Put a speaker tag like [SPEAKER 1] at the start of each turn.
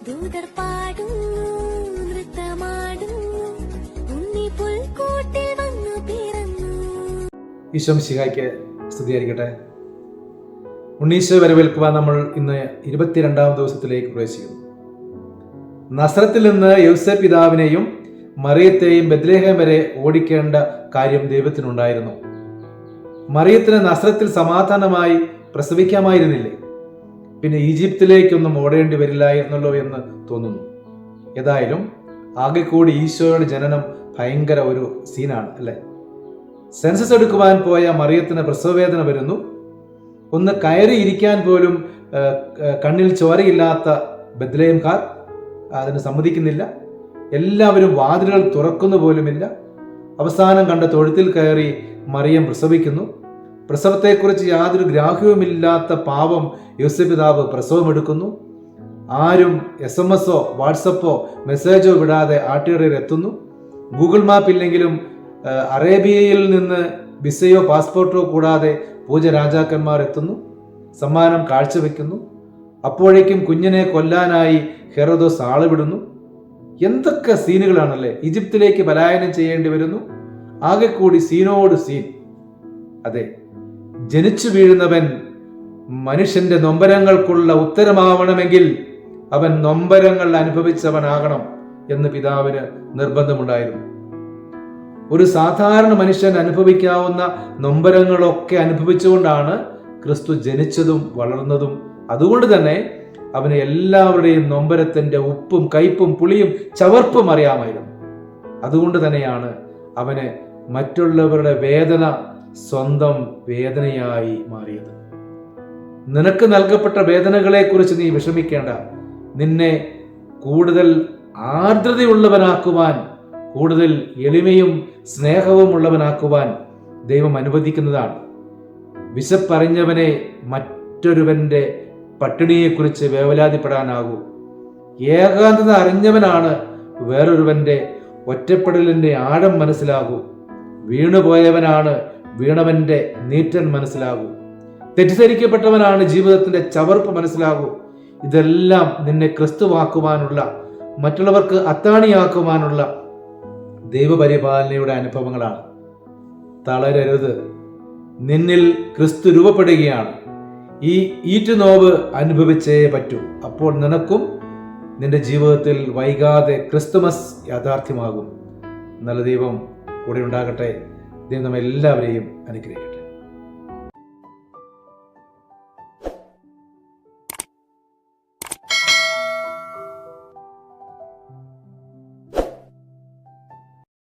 [SPEAKER 1] ദൂതർ പാടുന്നു, നൃത്തമാടുന്നു, ഉണ്ണി പുൽക്കൂട്ടിൽ വന്നു പിറന്നു.
[SPEAKER 2] ഈശോ മിശിഹായ്ക്ക് സ്തുതിയായിരിക്കട്ടെ. ഉണ്ണീശോ വരവേൽക്കുവാൻ നമ്മൾ ഇന്ന് 22-ാം ദിവസത്തിലേക്ക് പ്രവേശിക്കുന്നു. നസ്രത്തിൽ നിന്ന് യോസേപ്പ് പിതാവിനെയും മറിയത്തെയും ബെത്ലഹേം വരെ ഓടിക്കേണ്ട കാര്യം ദൈവത്തിനുണ്ടായിരുന്നു. മറിയത്തിന് നസ്രത്തിൽ സമാധാനമായി പ്രസവിക്കാമായിരുന്നില്ലേ? പിന്നെ ഈജിപ്തിലേക്കൊന്നും ഓടേണ്ടി വരില്ലായിരുന്നല്ലോ എന്ന് തോന്നുന്നു. ഏതായാലും ആകെ കൂടി ഈശോയുടെ ജനനം ഭയങ്കര ഒരു സീനാണ് അല്ലേ? സെൻസസ് എടുക്കുവാൻ പോയ മറിയത്തിന് പ്രസവവേദന വരുന്നു. ഒന്ന് കയറി ഇരിക്കാൻ പോലും കണ്ണിൽ ചോരയില്ലാത്ത ബെത്ലഹേംകാർ അതിന് സമ്മതിക്കുന്നില്ല. എല്ലാവരും വാതിലുകൾ തുറക്കുന്നു പോലുമില്ല. അവസാനം കണ്ട തൊഴുത്തിൽ കയറി മറിയം പ്രസവിക്കുന്നു. പ്രസവത്തെക്കുറിച്ച് യാതൊരു ഗ്രാഹ്യവുമില്ലാത്ത പാവം യോസേപ്പ് പിതാവ് പ്രസവമെടുക്കുന്നു. ആരും SMS വാട്സപ്പോ മെസ്സേജോ വിടാതെ ആട്ടിടയിൽ എത്തുന്നു. ഗൂഗിൾ മാപ്പ് ഇല്ലെങ്കിലും അറേബ്യയിൽ നിന്ന് വിസയോ പാസ്പോർട്ടോ കൂടാതെ പൂജ രാജാക്കന്മാർ എത്തുന്നു. സമ്മാനം കാഴ്ചവെക്കുന്നു. അപ്പോഴേക്കും കുഞ്ഞിനെ കൊല്ലാനായി ഹെറോദോസ് ആള് വിടുന്നു. എന്തൊക്കെ സീനുകളാണല്ലേ! ഈജിപ്തിലേക്ക് പലായനം ചെയ്യേണ്ടി വരുന്നു. ആകെ കൂടി സീനോട് സീൻ. അതെ, ജനിച്ചു വീഴുന്നവൻ മനുഷ്യന്റെ നൊമ്പരങ്ങൾക്കുള്ള ഉത്തരമാവണമെങ്കിൽ അവൻ നൊമ്പരങ്ങൾ അനുഭവിച്ചവനാകണം എന്ന് പിതാവിന് നിർബന്ധമുണ്ടായിരുന്നു. ഒരു സാധാരണ മനുഷ്യൻ അനുഭവിക്കാവുന്ന നൊമ്പരങ്ങളൊക്കെ അനുഭവിച്ചുകൊണ്ടാണ് ക്രിസ്തു ജനിച്ചതും വളർന്നതും. അതുകൊണ്ട് തന്നെ അവന് എല്ലാവരുടെയും നൊമ്പരത്തിന്റെ ഉപ്പും കയ്പും പുളിയും ചവർപ്പും അറിയാമായിരുന്നു. അതുകൊണ്ട് തന്നെയാണ് അവന് മറ്റുള്ളവരുടെ വേദന സ്വന്തം വേദനയായി മാറിയത്. നിനക്ക് നൽകപ്പെട്ട വേദനകളെ കുറിച്ച് നീ വിഷമിക്കേണ്ട. നിന്നെ കൂടുതൽ ആർദ്രതയുള്ളവനാക്കുവാൻ, കൂടുതൽ എളിമയും സ്നേഹവും ഉള്ളവനാക്കുവാൻ ദൈവം അനുവദിക്കുന്നതാണ്. വിശപ്പറിഞ്ഞവനെ മറ്റൊരുവന്റെ പട്ടിണിയെക്കുറിച്ച് വേവലാതിപ്പെടാനാകൂ. ഏകാന്തത അറിഞ്ഞവനാണ് വേറൊരുവന്റെ ഒറ്റപ്പെടലിന്റെ ആഴം മനസ്സിലാകൂ. വീണുപോയവനാണ് വീണവന്റെ നീറ്റൻ മനസ്സിലാകൂ. തെറ്റിദ്ധരിക്കപ്പെട്ടവനാണ് ജീവിതത്തിന്റെ ചവർപ്പ് മനസ്സിലാകൂ. ഇതെല്ലാം നിന്നെ ക്രിസ്തുവാക്കുവാനുള്ള, മറ്റുള്ളവർക്ക് അത്താണിയാക്കുവാനുള്ള ദൈവപരിപാലനയുടെ അനുഭവങ്ങളാണ്. തളരരുത്. നിന്നിൽ ക്രിസ്തു രൂപപ്പെടുകയാണ്. ഈ ഈറ്റുനോവ് അനുഭവിച്ചേ പറ്റൂ. അപ്പോൾ നിനക്കും നിന്റെ ജീവിതത്തിൽ വൈകാതെ ക്രിസ്തുമസ് യാഥാർത്ഥ്യമാകും. നല്ല ദൈവം കൂടെ ഉണ്ടാകട്ടെ. ദൈവം നമ്മെല്ലാവരെയും അനുഗ്രഹിക്കട്ടെ.